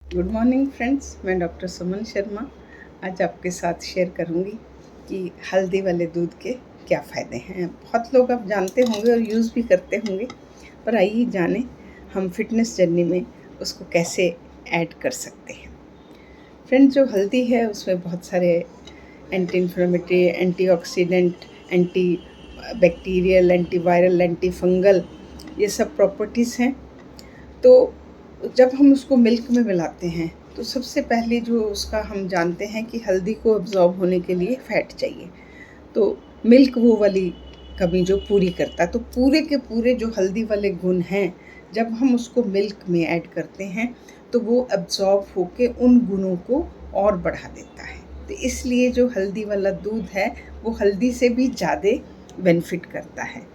Good morning friends, मैं doctor Suman Sharma आज आपके साथ शेयर करूंगी कि हल्दी वाले दूध के क्या फ़ायदे हैं। बहुत लोग आप जानते होंगे और यूज़ भी करते होंगे, पर आइए जानें हम फिटनेस जर्नी में उसको कैसे ऐड कर सकते हैं। फ्रेंड्स, जो हल्दी है उसमें बहुत सारे anti inflammatory, antioxidant, anti bacterial, anti viral, anti fungal ये सब प्रॉपर्टीज़ हैं। तो जब हम उसको मिल्क में मिलाते हैं तो सबसे पहले जो उसका हम जानते हैं कि हल्दी को अब्ज़ॉर्ब होने के लिए फ़ैट चाहिए। तो मिल्क वो वाली कमी जो पूरी करता है, तो पूरे के पूरे जो हल्दी वाले गुण हैं, जब हम उसको मिल्क में ऐड करते हैं तो वो अब्ज़ॉर्ब होके उन गुणों को और बढ़ा देता है। तो इसलिए जो हल्दी वाला दूध है वो हल्दी से भी ज़्यादा बेनिफिट करता है।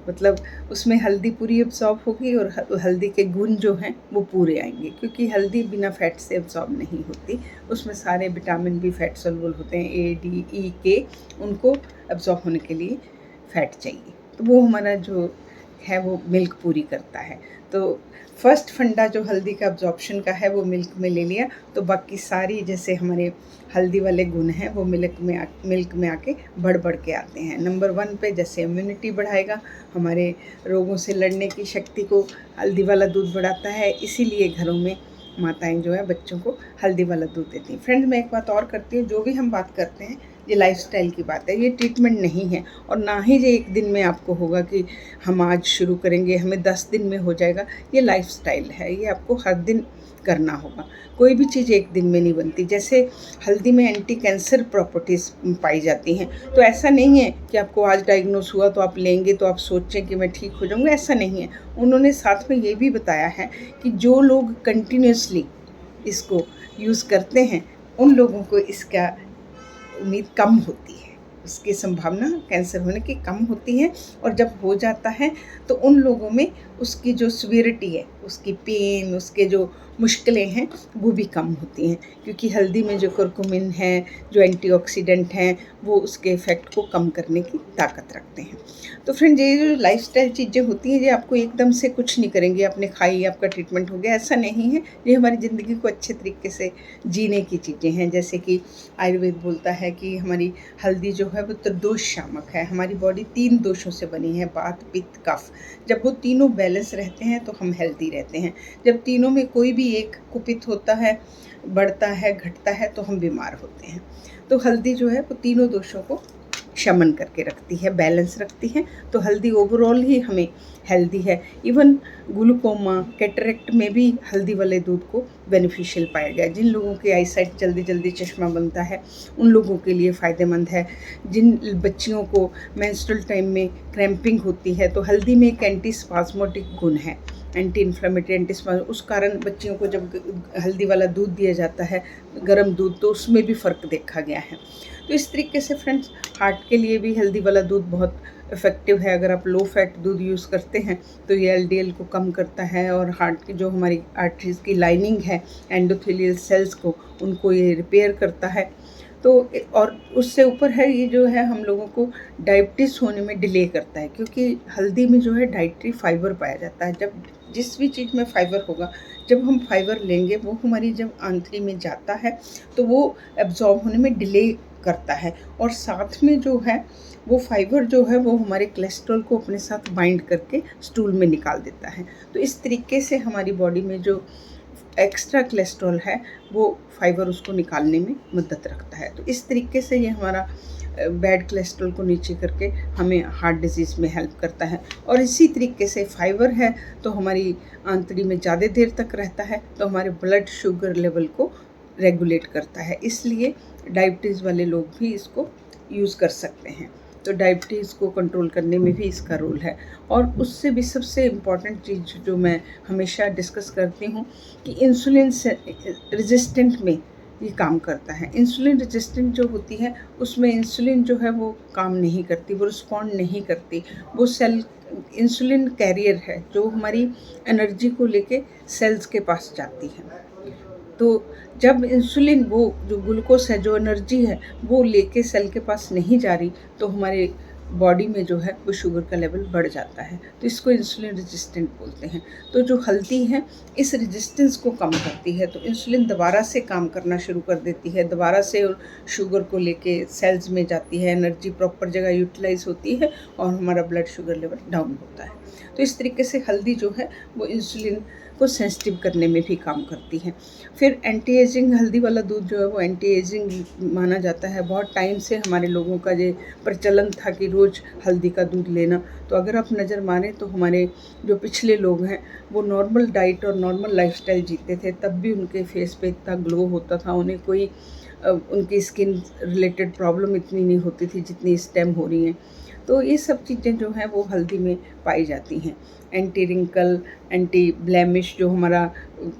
मतलब उसमें हल्दी पूरी अब्ज़ॉर्ब होगी और हल्दी के गुण जो हैं वो पूरे आएंगे, क्योंकि हल्दी बिना फ़ैट से अब्ज़ॉर्ब नहीं होती। उसमें सारे विटामिन भी फ़ैट सोल्युबल होते हैं, ए डी ई के, उनको अब्ज़ॉर्ब होने के लिए फ़ैट चाहिए। तो वो हमारा जो है वो मिल्क पूरी करता है। तो फर्स्ट फंडा जो हल्दी का अब्जॉर्प्शन का है वो मिल्क में ले लिया, तो बाकी सारी जैसे हमारे हल्दी वाले गुण हैं वो मिल्क में आके बढ़ बढ़ के आते हैं। नंबर 1 पे जैसे इम्यूनिटी बढ़ाएगा, हमारे रोगों से लड़ने की शक्ति को हल्दी वाला दूध बढ़ाता है। इसीलिए घरों में माताएं जो है बच्चों को हल्दी वाला दूध देती हैं। फ्रेंड्स, मैं एक बात और करती हूँ, जो भी हम बात करते हैं ये लाइफस्टाइल की बात है, ये ट्रीटमेंट नहीं है। और ना ही ये एक दिन में आपको होगा कि हम आज शुरू करेंगे हमें 10 दिन में हो जाएगा। ये लाइफस्टाइल है, ये आपको हर दिन करना होगा। कोई भी चीज़ एक दिन में नहीं बनती। जैसे हल्दी में एंटी कैंसर प्रॉपर्टीज़ पाई जाती हैं, तो ऐसा नहीं है कि आपको आज डायग्नोस हुआ तो आप लेंगे तो आप सोचें कि मैं ठीक हो जाऊँगा, ऐसा नहीं है। उन्होंने साथ में ये भी बताया है कि जो लोग कंटिन्यूसली इसको यूज़ करते हैं उन लोगों को इसका उम्मीद कम होती है, उसकी संभावना कैंसर होने की कम होती है। और जब हो जाता है तो उन लोगों में उसकी जो सीवियरिटी है, उसकी पेन, उसके जो मुश्किलें हैं वो भी कम होती हैं, क्योंकि हल्दी में जो कुरकुमिन है, जो एंटीऑक्सीडेंट हैं, वो उसके इफ़ेक्ट को कम करने की ताकत रखते हैं। तो फ्रेंड, ये जो लाइफस्टाइल चीज़ें होती हैं ये आपको एकदम से कुछ नहीं करेंगी, आपने खाई आपका ट्रीटमेंट हो गया, ऐसा नहीं है। ये हमारी ज़िंदगी को अच्छे तरीके से जीने की चीज़ें हैं। जैसे कि आयुर्वेद बोलता है कि हमारी हल्दी जो है वो त्रिदोष शामक है। हमारी बॉडी 3 दोषों से बनी है, वात, पित्त, कफ। जब वो तीनों बैलेंस रहते हैं तो हम हेल्दी रहते हैं। जब तीनों में कोई भी एक कुपित होता है, बढ़ता है, घटता है, तो हम बीमार होते हैं। तो हल्दी जो है वो तीनों दोषों को शमन करके रखती है, बैलेंस रखती है। तो हल्दी ओवरऑल ही हमें हेल्दी है। इवन ग्लूकोमा, कैटरेक्ट में भी हल्दी वाले दूध को बेनिफिशियल पाया गया। जिन लोगों की आई साइट जल्दी जल्दी चश्मा बनता है उन लोगों के लिए फ़ायदेमंद है। जिन बच्चियों को मेंस्ट्रुअल टाइम में क्रैम्पिंग होती है तो हल्दी में एक एंटी स्पास्मोटिक गुण है, एंटी इन्फ्लेमेटरी, उस कारण बच्चियों को जब हल्दी वाला दूध दिया जाता है, गर्म दूध, तो उसमें भी फ़र्क देखा गया है। तो इस तरीके से फ्रेंड्स, हार्ट के लिए भी हल्दी वाला दूध बहुत इफ़ेक्टिव है। अगर आप लो फैट दूध यूज़ करते हैं तो ये एलडीएल को कम करता है, और हार्ट की जो हमारी आर्टरीज़ की लाइनिंग है, एंडोथेलियल सेल्स को, उनको ये रिपेयर करता है। तो और उससे ऊपर है, ये जो है हम लोगों को डायबिटीज़ होने में डिले करता है, क्योंकि हल्दी में जो है डाइटरी फाइबर पाया जाता है। जब जिस भी चीज़ में फाइबर होगा, जब हम फाइबर लेंगे वो हमारी जब आंतड़ी में जाता है तो वो एब्जॉर्ब होने में डिले करता है। और साथ में जो है वो फाइबर जो है वो हमारे कोलेस्ट्रॉल को अपने साथ बाइंड करके स्टूल में निकाल देता है। तो इस तरीके से हमारी बॉडी में जो एक्स्ट्रा कोलेस्ट्रॉल है वो फाइबर उसको निकालने में मदद रखता है। तो इस तरीके से ये हमारा बैड कोलेस्ट्रॉल को नीचे करके हमें हार्ट डिजीज़ में हेल्प करता है। और इसी तरीके से फाइबर है तो हमारी आंतड़ी में ज़्यादा देर तक रहता है, तो हमारे ब्लड शुगर लेवल को रेगुलेट करता है। इसलिए डायबिटीज़ वाले लोग भी इसको यूज़ कर सकते हैं। तो डायबिटीज़ को कंट्रोल करने में भी इसका रोल है। और उससे भी सबसे इम्पॉर्टेंट चीज़ जो मैं हमेशा डिस्कस करती हूँ कि इंसुलिन से रेजिस्टेंट में ये काम करता है। इंसुलिन रेजिस्टेंट जो होती है उसमें इंसुलिन जो है वो काम नहीं करती, वो रिस्पॉन्ड नहीं करती। वो सेल इंसुलिन कैरियर है जो हमारी एनर्जी को लेके सेल्स के पास जाती है। तो जब इंसुलिन, वो जो ग्लूकोज है, जो एनर्जी है, वो लेके सेल के पास नहीं जा रही, तो हमारे बॉडी में जो है वो शुगर का लेवल बढ़ जाता है, तो इसको इंसुलिन रेजिस्टेंट बोलते हैं। तो जो हल्दी है इस रेजिस्टेंस को कम करती है, तो इंसुलिन दोबारा से काम करना शुरू कर देती है, दोबारा से शुगर को लेके सेल्स में जाती है, एनर्जी प्रॉपर जगह यूटिलाइज होती है और हमारा ब्लड शुगर लेवल डाउन होता है। तो इस तरीके से हल्दी जो है वो इंसुलिन को सेंसिटिव करने में भी काम करती है। फिर एंटी एजिंग, हल्दी वाला दूध जो है वो एंटी एजिंग माना जाता है। बहुत टाइम से हमारे लोगों का ये प्रचलन था कि रोज़ हल्दी का दूध लेना। तो अगर आप नज़र मारें तो हमारे जो पिछले लोग हैं वो नॉर्मल डाइट और नॉर्मल लाइफस्टाइल जीते थे, तब भी उनके फेस पे इतना ग्लो होता था, उन्हें कोई उनकी स्किन रिलेटेड प्रॉब्लम इतनी नहीं होती थी जितनी इस टाइम हो रही हैं। तो ये सब चीज़ें जो हैं वो हल्दी में पाई जाती हैं। एंटी रिंकल, एंटी ब्लेमिश, जो हमारा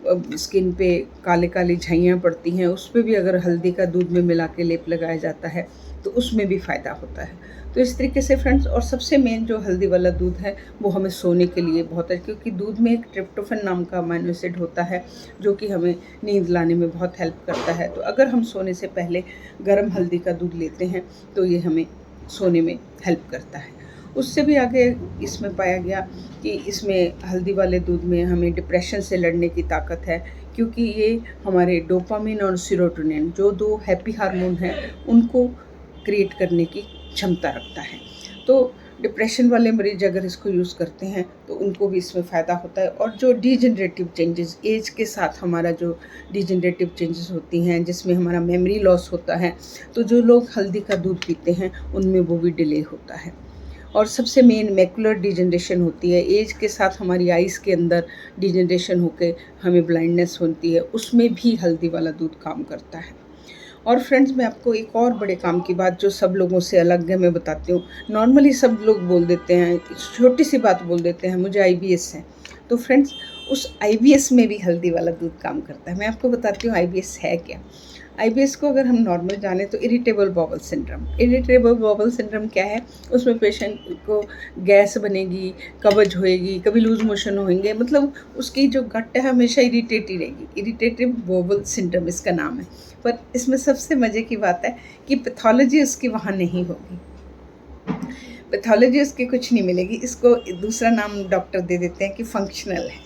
स्किन पे काले काली झाइयाँ पड़ती हैं, उस पर भी अगर हल्दी का दूध में मिला के लेप लगाया जाता है तो उसमें भी फ़ायदा होता है। तो इस तरीके से फ्रेंड्स, और सबसे मेन जो हल्दी वाला दूध है वो हमें सोने के लिए बहुत है, क्योंकि दूध में एक ट्रिप्टोफैन नाम का अमीनो एसिड होता है जो कि हमें नींद लाने में बहुत हेल्प करता है। तो अगर हम सोने से पहले गर्म हल्दी का दूध लेते हैं तो ये हमें सोने में हेल्प करता है। उससे भी आगे इसमें पाया गया कि इसमें हल्दी वाले दूध में हमें डिप्रेशन से लड़ने की ताकत है, क्योंकि ये हमारे डोपामिन और सेरोटोनिन, जो दो हैप्पी हार्मोन हैं, उनको क्रिएट करने की क्षमता रखता है। तो डिप्रेशन वाले मरीज अगर इसको यूज़ करते हैं तो उनको भी इसमें फ़ायदा होता है। और जो डिजेनरेटिव चेंजेस, एज के साथ हमारा जो डिजेनरेटिव चेंजेस होती हैं, जिसमें हमारा मेमोरी लॉस होता है, तो जो लोग हल्दी का दूध पीते हैं उनमें वो भी डिले होता है। और सबसे मेन मैकुलर डिजेनरेशन होती है, एज के साथ हमारी आइज़ के अंदर डिजेनरेशन होकर हमें ब्लाइंडनेस होती है, उसमें भी हल्दी वाला दूध काम करता है। और फ्रेंड्स, मैं आपको एक और बड़े काम की बात जो सब लोगों से अलग है मैं बताती हूँ। नॉर्मली सब लोग बोल देते हैं, छोटी सी बात बोल देते हैं, मुझे आईबीएस है। तो फ्रेंड्स, उस आईबीएस में भी हल्दी वाला दूध काम करता है। मैं आपको बताती हूँ आईबीएस है क्या। आईबीएस को अगर हम नॉर्मल जाने तो irritable bowel syndrome. Irritable bowel syndrome क्या है? उसमें पेशेंट को गैस बनेगी, कब्ज होएगी, कभी लूज मोशन होंगे, मतलब उसकी जो गट है हमेशा इरिटेट ही रहेगी। इरिटेटिव बाउल सिंड्रोम इसका नाम है। पर इसमें सबसे मज़े की बात है कि पैथोलॉजी उसकी वहाँ नहीं होगी, पैथोलॉजी उसकी कुछ नहीं मिलेगी। इसको दूसरा नाम डॉक्टर दे देते हैं कि फंक्शनल है।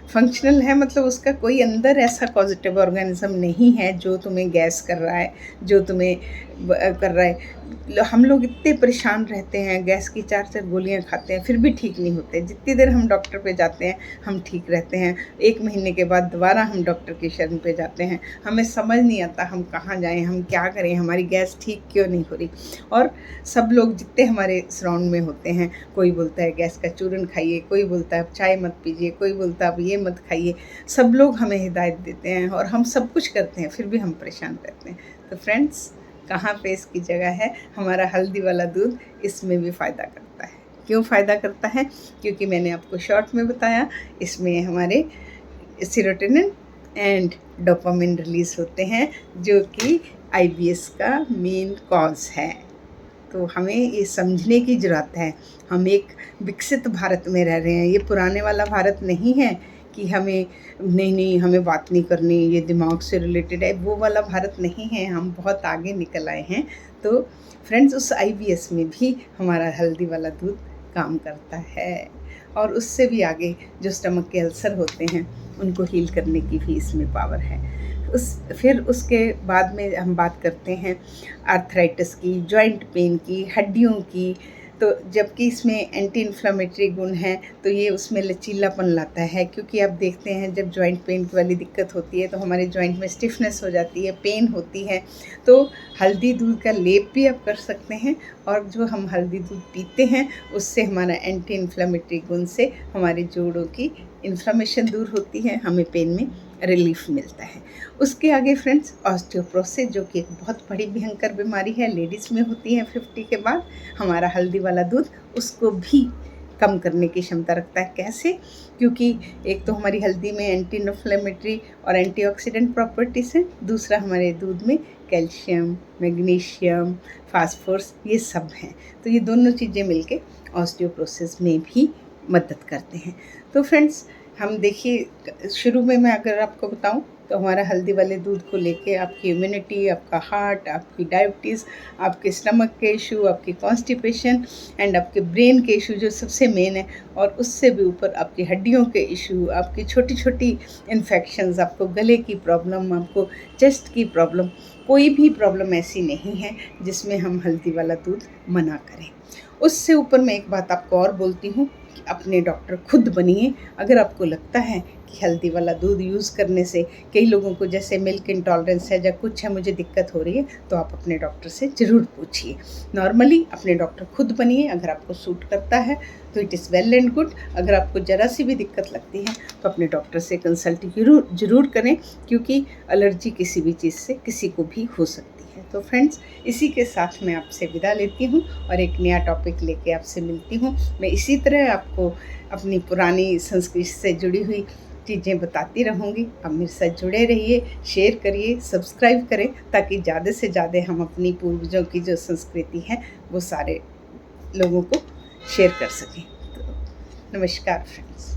फंक्शनल है मतलब उसका कोई अंदर ऐसा पॉजिटिव ऑर्गेनिज्म नहीं है जो तुम्हें गैस कर रहा है, जो तुम्हें कर रहा है। हम लोग इतने परेशान रहते हैं, गैस की 4-4 गोलियां खाते हैं, फिर भी ठीक नहीं होते। जितनी देर हम डॉक्टर पे जाते हैं हम ठीक रहते हैं, 1 महीने के बाद दोबारा हम डॉक्टर की शरण पे जाते हैं। हमें समझ नहीं आता हम कहाँ जाएं, हम क्या करें, हमारी गैस ठीक क्यों नहीं हो रही। और सब लोग जितने हमारे सराउंड में होते हैं, कोई बोलता है गैस का चूरन खाइए, कोई बोलता है चाय मत पीजिए, कोई बोलता है अब ये मत खाइए। सब लोग हमें हिदायत देते हैं और हम सब कुछ करते हैं, फिर भी हम परेशान रहते हैं। तो फ्रेंड्स, कहाँ पे इसकी जगह है? हमारा हल्दी वाला दूध इसमें भी फ़ायदा करता है। क्यों फ़ायदा करता है? क्योंकि मैंने आपको शॉर्ट में बताया, इसमें हमारे सेरोटोनिन एंड डोपामिन रिलीज़ होते हैं, जो कि आईबीएस का मेन कॉज है। तो हमें ये समझने की ज़रूरत है। हम एक विकसित भारत में रह रहे हैं, ये पुराने वाला भारत नहीं है कि हमें नहीं हमें बात नहीं करनी, ये दिमाग से रिलेटेड है, वो वाला भारत नहीं है। हम बहुत आगे निकल आए हैं। तो फ्रेंड्स, उस आईबीएस में भी हमारा हल्दी वाला दूध काम करता है। और उससे भी आगे जो स्टमक के अल्सर होते हैं उनको हील करने की भी इसमें पावर है। फिर उसके बाद में हम बात करते हैं आर्थराइटिस की, जॉइंट पेन की, हड्डियों की। तो जबकि इसमें एंटी इन्फ्लेमेटरी गुण हैं तो ये उसमें लचीलापन लाता है, क्योंकि आप देखते हैं जब जॉइंट पेन वाली दिक्कत होती है तो हमारे जॉइंट में स्टिफनेस हो जाती है, पेन होती है। तो हल्दी दूध का लेप भी आप कर सकते हैं, और जो हम हल्दी दूध पीते हैं उससे हमारा एंटी इन्फ्लेमेटरी गुण से हमारे जोड़ों की इन्फ्लेमेशन दूर होती है, हमें पेन में रिलीफ मिलता है। उसके आगे फ्रेंड्स, ऑस्टियोपोरोसिस, जो कि एक बहुत बड़ी भयंकर बीमारी है, लेडीज़ में होती है 50 के बाद। हमारा हल्दी वाला दूध उसको भी कम करने की क्षमता रखता है। कैसे? क्योंकि एक तो हमारी हल्दी में एंटी इन्फ्लेमेटरी और एंटीऑक्सीडेंट प्रॉपर्टीज़ हैं, दूसरा हमारे दूध में कैल्शियम, मैग्नीशियम, फास्फोरस, ये सब हैं। तो ये दोनों चीज़ें मिलके ऑस्टियोपोरोसिस में भी मदद करते हैं। तो फ्रेंड्स, हम देखिए, शुरू में मैं अगर आपको बताऊं तो हमारा हल्दी वाले दूध को लेके आपकी इम्यूनिटी, आपका हार्ट, आपकी डायबिटीज़, आपके स्टमक के इशू, आपकी कॉन्स्टिपेशन एंड आपके ब्रेन के इशू जो सबसे मेन है, और उससे भी ऊपर आपकी हड्डियों के इशू, आपकी छोटी छोटी इन्फेक्शंस, आपको गले की प्रॉब्लम, आपको चेस्ट की प्रॉब्लम, कोई भी प्रॉब्लम ऐसी नहीं है जिसमें हम हल्दी वाला दूध मना करें। उससे ऊपर मैं एक बात आपको और बोलती हूँ कि अपने डॉक्टर खुद बनिए। अगर आपको लगता है कि हल्दी वाला दूध यूज़ करने से, कई लोगों को जैसे मिल्क इंटॉलरेंस है या कुछ है, मुझे दिक्कत हो रही है, तो आप अपने डॉक्टर से ज़रूर पूछिए। नॉर्मली अपने डॉक्टर खुद बनिए। अगर आपको सूट करता है तो it is well and good. अगर आपको ज़रा सी भी दिक्कत लगती है तो अपने डॉक्टर से कंसल्ट ज़रूर करें, क्योंकि एलर्जी किसी भी चीज़ से किसी को भी हो सकती है। तो फ्रेंड्स, इसी के साथ मैं आपसे विदा लेती हूँ और एक नया टॉपिक लेके आपसे मिलती हूँ। मैं इसी तरह आपको अपनी पुरानी संस्कृति से जुड़ी हुई चीज़ें बताती रहूँगी। आप मेरे साथ जुड़े रहिए, शेयर करिए, सब्सक्राइब करें, ताकि ज़्यादा से ज़्यादा हम अपनी पूर्वजों की जो संस्कृति है वो सारे लोगों को शेयर कर सकें। तो नमस्कार फ्रेंड्स।